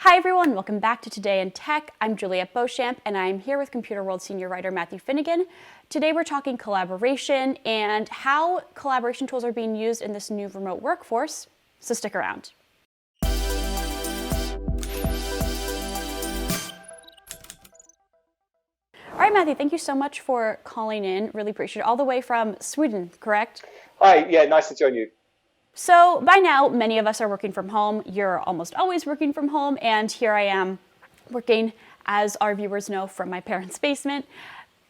Hi everyone, welcome back to Today in Tech. I'm Juliette Beauchamp and I'm here with Computer World senior writer Matthew Finnegan. Today we're talking collaboration and how collaboration tools are being used in this new remote workforce, so stick around. All right, Matthew, thank you so much for calling in. Really appreciate it. All the way from Sweden, correct? Hi, yeah, nice to join you. So by now, many of us are working from home. You're almost always working from home, and here I am working, as our viewers know, from my parents' basement.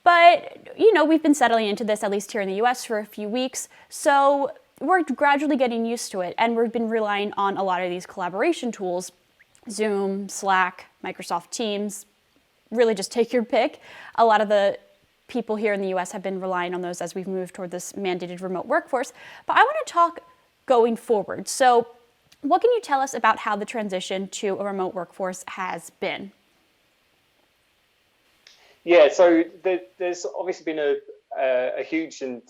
But, we've been settling into this, at least here in the US, for a few weeks. So we're gradually getting used to it, and we've been relying on a lot of these collaboration tools, Zoom, Slack, Microsoft Teams, really just take your pick. A lot of the people here in the US have been relying on those as we've moved toward this mandated remote workforce. But I want to talk going forward. So what can you tell us about how the transition to a remote workforce has been? Yeah, so there's obviously been a huge and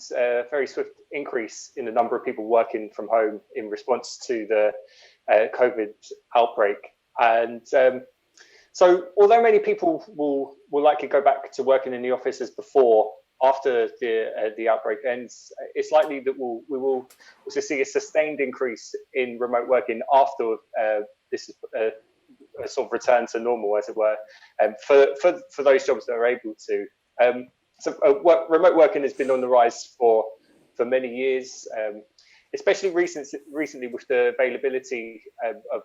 very swift increase in the number of people working from home in response to the COVID outbreak. And so although many people will likely go back to working in the office as before, after the outbreak ends, it's likely that we will also see a sustained increase in remote working after this is a sort of return to normal, as it were, for those jobs that are able to. Remote working has been on the rise for many years, especially recently with the availability of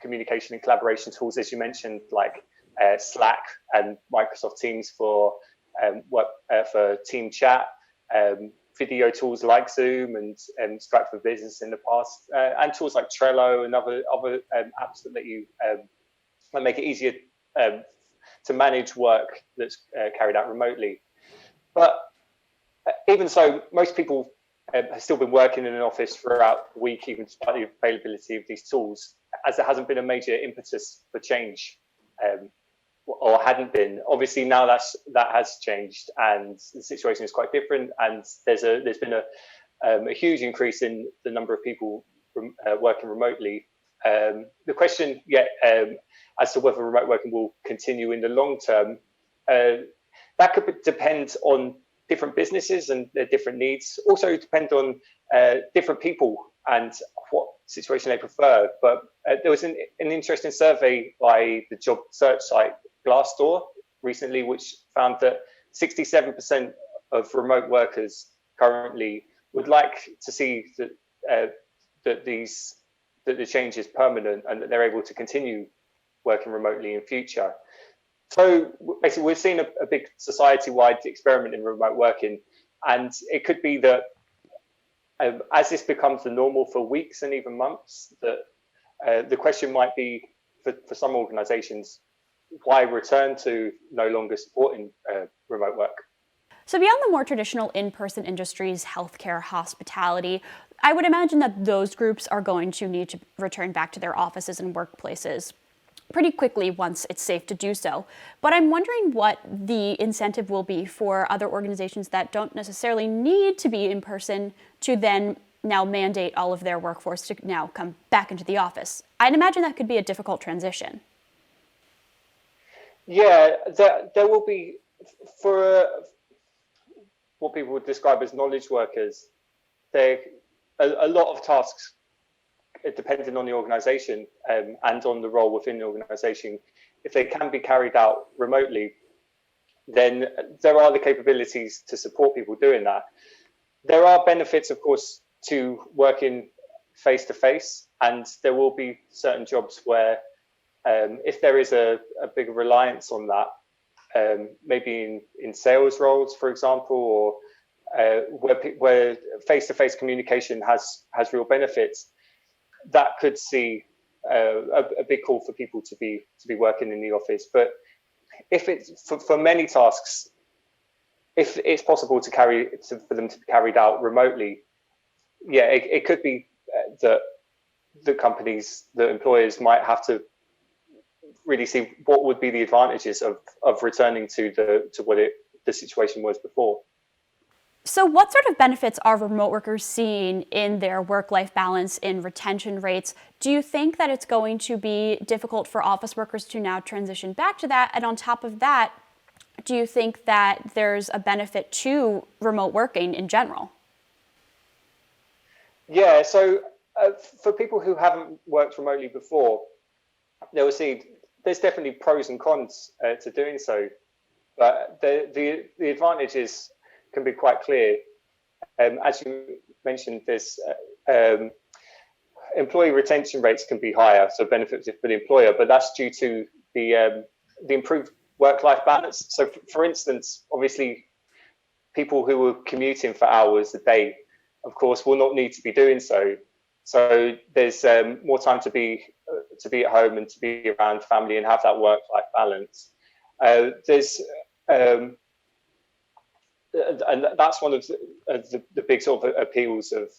communication and collaboration tools, as you mentioned, like Slack and Microsoft Teams for team chat, video tools like Zoom and Stripe for Business in the past, and tools like Trello and other apps that let you make it easier to manage work that's carried out remotely. But even so, most people have still been working in an office throughout the week, even despite the availability of these tools, as there hasn't been a major impetus for change. Or hadn't been. Obviously now that has changed, and the situation is quite different. And there's been a huge increase in the number of people working remotely. The question yet as to whether remote working will continue in the long term, that could depend on different businesses and their different needs. Also depend on different people and what situation they prefer. But there was an interesting survey by the job search site Glassdoor recently, which found that 67% of remote workers currently would like to see that the change is permanent and that they're able to continue working remotely in future. So basically, we're seeing a big society-wide experiment in remote working, and it could be that as this becomes the normal for weeks and even months, that the question might be for some organizations, why return to no longer supporting remote work? So beyond the more traditional in-person industries, healthcare, hospitality, I would imagine that those groups are going to need to return back to their offices and workplaces pretty quickly once it's safe to do so. But I'm wondering what the incentive will be for other organizations that don't necessarily need to be in person to then now mandate all of their workforce to now come back into the office. I'd imagine that could be a difficult transition. Yeah, there will be, for what people would describe as knowledge workers, a lot of tasks, depending on the organization and on the role within the organization, if they can be carried out remotely, then there are the capabilities to support people doing that. There are benefits, of course, to working face-to-face, and there will be certain jobs where if there is a big reliance on that, maybe in sales roles, for example, or where face-to-face communication has real benefits, that could see a big call for people to be working in the office. But if it's for many tasks, if it's possible for them to be carried out remotely, yeah, it could be that the companies, the employers might have to really see what would be the advantages of returning to what the situation was before. So what sort of benefits are remote workers seeing in their work-life balance, in retention rates? Do you think that it's going to be difficult for office workers to now transition back to that? And on top of that, do you think that there's a benefit to remote working in general? Yeah, so for people who haven't worked remotely before, they will see there's definitely pros and cons to doing so, but the advantages can be quite clear. As you mentioned, there's employee retention rates can be higher, so benefits for the employer, but that's due to the improved work-life balance. So, for instance, obviously, people who are commuting for hours a day, of course, will not need to be doing so. So there's more time to be at home and to be around family and have that work-life balance. There's and that's one of the big sort of appeals of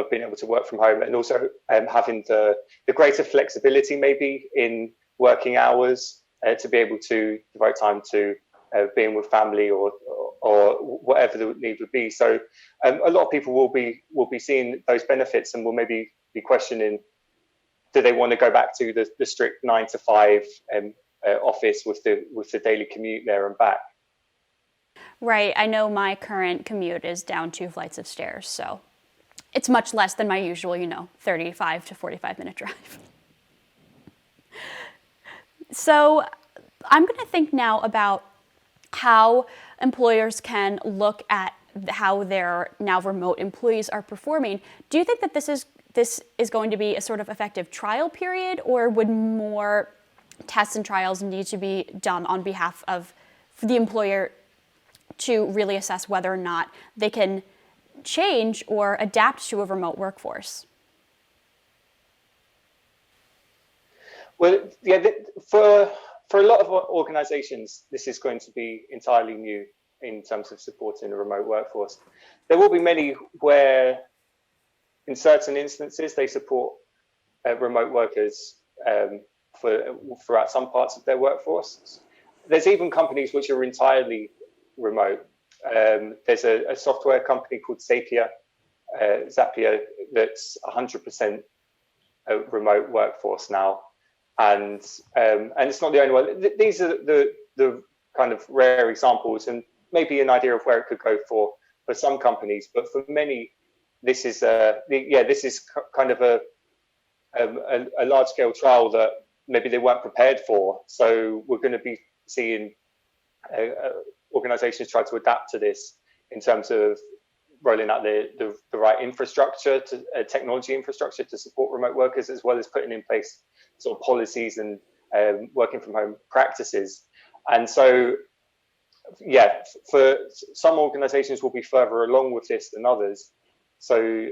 being able to work from home, and also having the greater flexibility maybe in working hours to be able to devote time to being with family or whatever the need would be. So a lot of people will be seeing those benefits and will maybe be questioning, do they want to go back to the strict 9 to 5 office with the daily commute there and back? Right. I know my current commute is down 2 flights of stairs, so it's much less than my usual, 35 to 45-minute drive. So I'm going to think now about how employers can look at how their now remote employees are performing. Do you think that this is going to be a sort of effective trial period, or would more tests and trials need to be done on behalf of the employer to really assess whether or not they can change or adapt to a remote workforce? Well, yeah, for a lot of organizations, this is going to be entirely new in terms of supporting a remote workforce. There will be many where, in certain instances, they support remote workers throughout some parts of their workforce. There's even companies which are entirely remote. There's a software company called Zapier that's 100% a remote workforce now, and it's not the only one. These are the kind of rare examples, and maybe an idea of where it could go for some companies. But for many, this is kind of a large scale trial that maybe they weren't prepared for. So we're going to be seeing organizations try to adapt to this in terms of rolling out the right infrastructure, technology infrastructure to support remote workers, as well as putting in place sort of policies and working from home practices. And so, yeah, for some organizations will be further along with this than others. So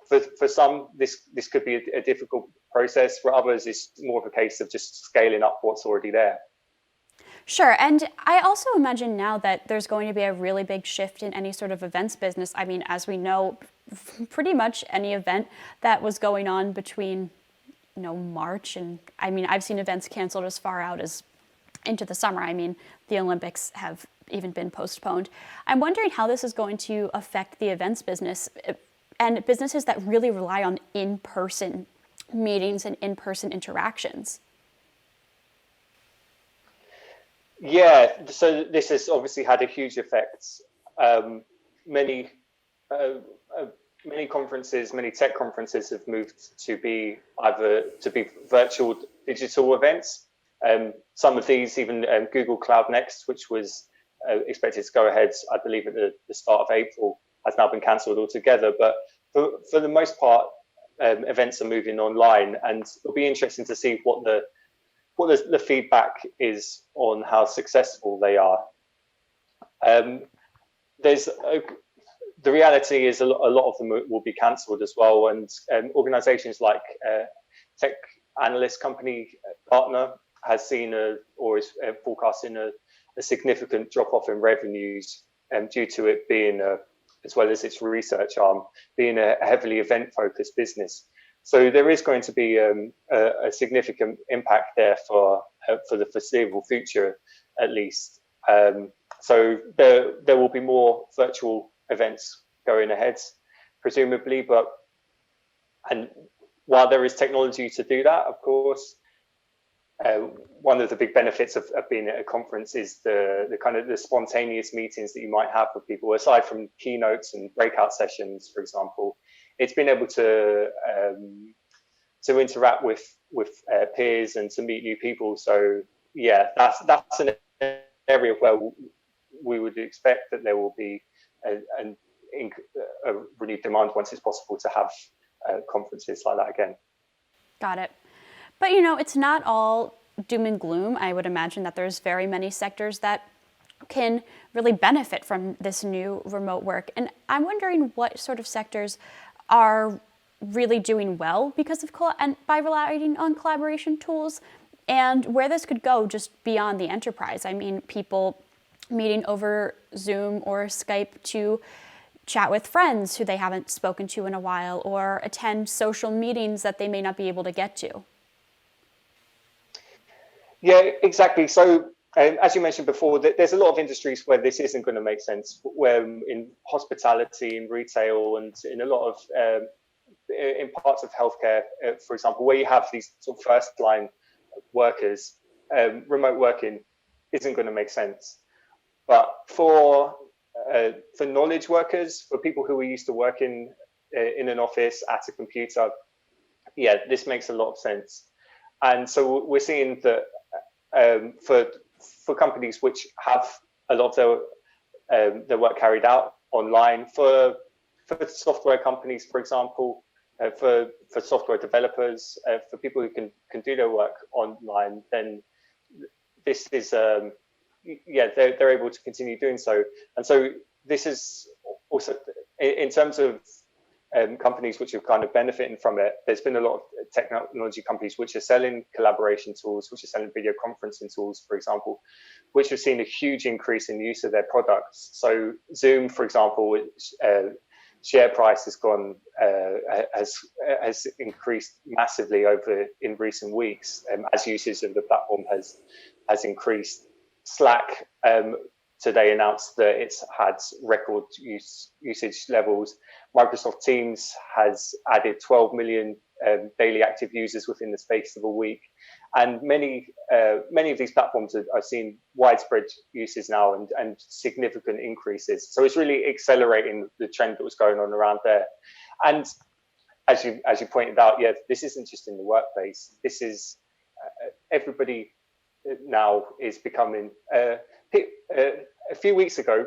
for some, this could be a difficult process. For others, it's more of a case of just scaling up what's already there. Sure. And I also imagine now that there's going to be a really big shift in any sort of events business. I mean, as we know, pretty much any event that was going on between, March and, I mean, I've seen events canceled as far out as into the summer. I mean, the Olympics have even been postponed. I'm wondering how this is going to affect the events business and businesses that really rely on in-person meetings and in-person interactions. Yeah, so this has obviously had a huge effect. Many conferences, many tech conferences have moved to be virtual digital events. Some of these, even Google Cloud Next, which was expected to go ahead, I believe, at the start of April, has now been cancelled altogether. But for the most part, events are moving online, and it'll be interesting to see what the feedback is on how successful they are. The reality is a lot of them will be cancelled as well, and organisations like tech analyst company Gartner has seen or is forecasting a significant drop off in revenues due to it being, as well as its research arm, being a heavily event focused business. So there is going to be a significant impact there for the foreseeable future, at least. So there will be more virtual events going ahead, presumably. And while there is technology to do that, of course, one of the big benefits of being at a conference is the kind of the spontaneous meetings that you might have with people. Aside from keynotes and breakout sessions, for example, it's been able to interact with peers and to meet new people. So yeah, that's an area where we would expect that there will be a renewed demand once it's possible to have conferences like that again. Got it. But you know, it's not all doom and gloom. I would imagine that there's very many sectors that can really benefit from this new remote work. And I'm wondering what sort of sectors are really doing well because of and by relying on collaboration tools, and where this could go just beyond the enterprise. I mean, people meeting over Zoom or Skype to chat with friends who they haven't spoken to in a while, or attend social meetings that they may not be able to get to. Yeah, exactly. So as you mentioned before, there's a lot of industries where this isn't going to make sense, where in hospitality, in retail, and in a lot of in parts of healthcare, for example, where you have these sort of first line workers, remote working isn't going to make sense. But for knowledge workers, for people who are used to working in an office at a computer, yeah, this makes a lot of sense. And so we're seeing that for companies which have a lot of their work carried out online, for software companies, for example, for software developers, for people who can do their work online, then this is they're able to continue doing so. And so this is also in terms of companies which are kind of benefiting from it. There's been a lot of technology companies which are selling collaboration tools, which are selling video conferencing tools, for example, which have seen a huge increase in use of their products. So Zoom, for example, share price has increased massively in recent weeks as usage of the platform has increased. Slack today announced that it's had record usage levels. Microsoft Teams has added 12 million daily active users within the space of a week. And many of these platforms are seeing widespread uses now and significant increases. So it's really accelerating the trend that was going on around there. And as you pointed out, yeah, this isn't just in the workplace. This is everybody now is becoming. A few weeks ago,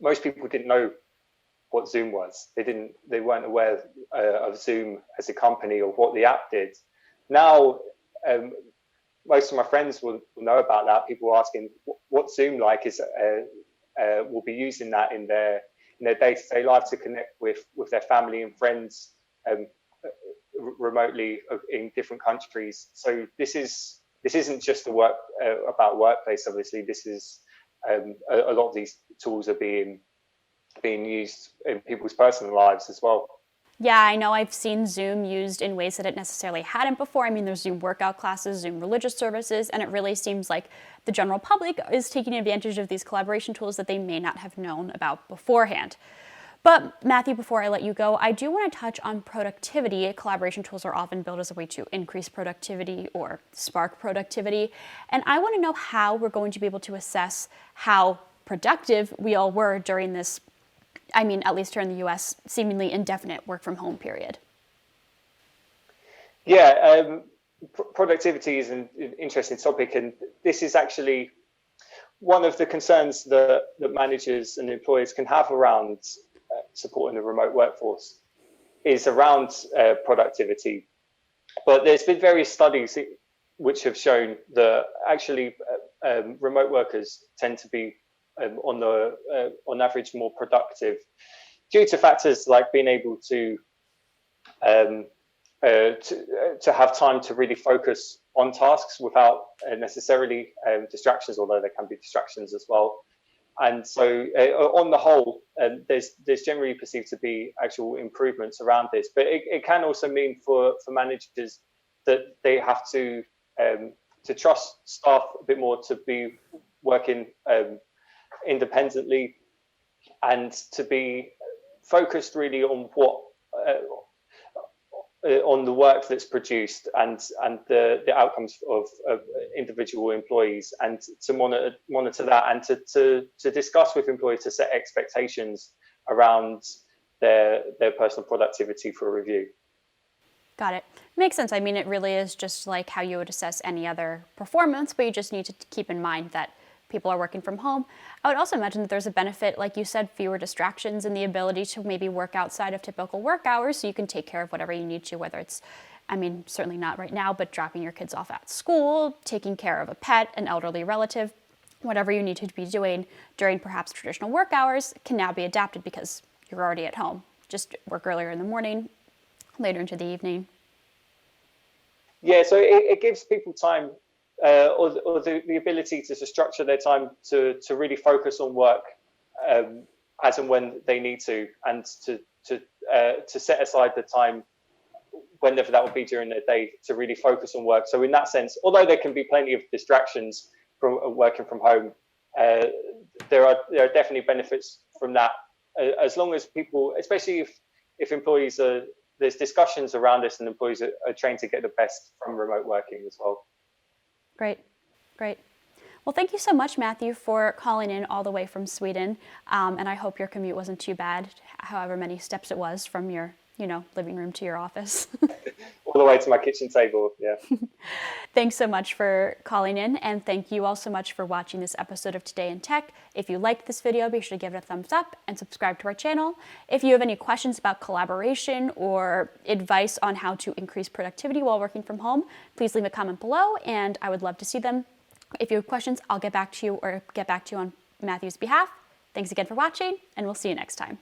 most people didn't know what Zoom was. They weren't aware of Zoom as a company or what the app did. Now, most of my friends will know about that. People are asking what Zoom like is. Will be using that in their day-to-day life to connect with their family and friends remotely in different countries. So this isn't just about workplace. Obviously, this is a lot of these tools are being used in people's personal lives as well. Yeah, I know I've seen Zoom used in ways that it necessarily hadn't before. I mean, there's Zoom workout classes, Zoom religious services, and it really seems like the general public is taking advantage of these collaboration tools that they may not have known about beforehand. But Matthew, before I let you go, I do want to touch on productivity. Collaboration tools are often built as a way to increase productivity or spark productivity. And I want to know how we're going to be able to assess how productive we all were during this, I mean, at least here in the US, seemingly indefinite work from home period. Yeah, productivity is an interesting topic. And this is actually one of the concerns that managers and employers can have around supporting the remote workforce is around productivity. But there's been various studies which have shown that actually remote workers tend to be on average more productive due to factors like being able to have time to really focus on tasks without necessarily distractions, although there can be distractions as well. And so on the whole, there's generally perceived to be actual improvements around this, but it can also mean for managers that they have to trust staff a bit more to be working independently, and to be focused really on what on the work that's produced and the outcomes of individual employees, and to monitor that, and to discuss with employees, to set expectations around their personal productivity for review. Got it. Makes sense. I mean, it really is just like how you would assess any other performance, but you just need to keep in mind that people are working from home. I would also imagine that there's a benefit, like you said, fewer distractions and the ability to maybe work outside of typical work hours, so you can take care of whatever you need to, whether it's, I mean, certainly not right now, but dropping your kids off at school, taking care of a pet, an elderly relative, whatever you need to be doing during perhaps traditional work hours can now be adapted because you're already at home. Just work earlier in the morning, later into the evening. Yeah, so it gives people time, or the ability to structure their time to really focus on work as and when they need to, and to set aside the time whenever that would be during their day to really focus on work. So in that sense, although there can be plenty of distractions from working from home, there are definitely benefits from that, as long as people, especially if employees are, there's discussions around this and employees are trained to get the best from remote working as well. Great, great. Well, thank you so much, Matthew, for calling in all the way from Sweden. And I hope your commute wasn't too bad, however many steps it was from your, living room to your office. All the way to my kitchen table, yeah. Thanks so much for calling in, and thank you all so much for watching this episode of Today in Tech. If you liked this video, be sure to give it a thumbs up and subscribe to our channel. If you have any questions about collaboration or advice on how to increase productivity while working from home, please leave a comment below, and I would love to see them. If you have questions, I'll get back to you on Matthew's behalf. Thanks again for watching, and we'll see you next time.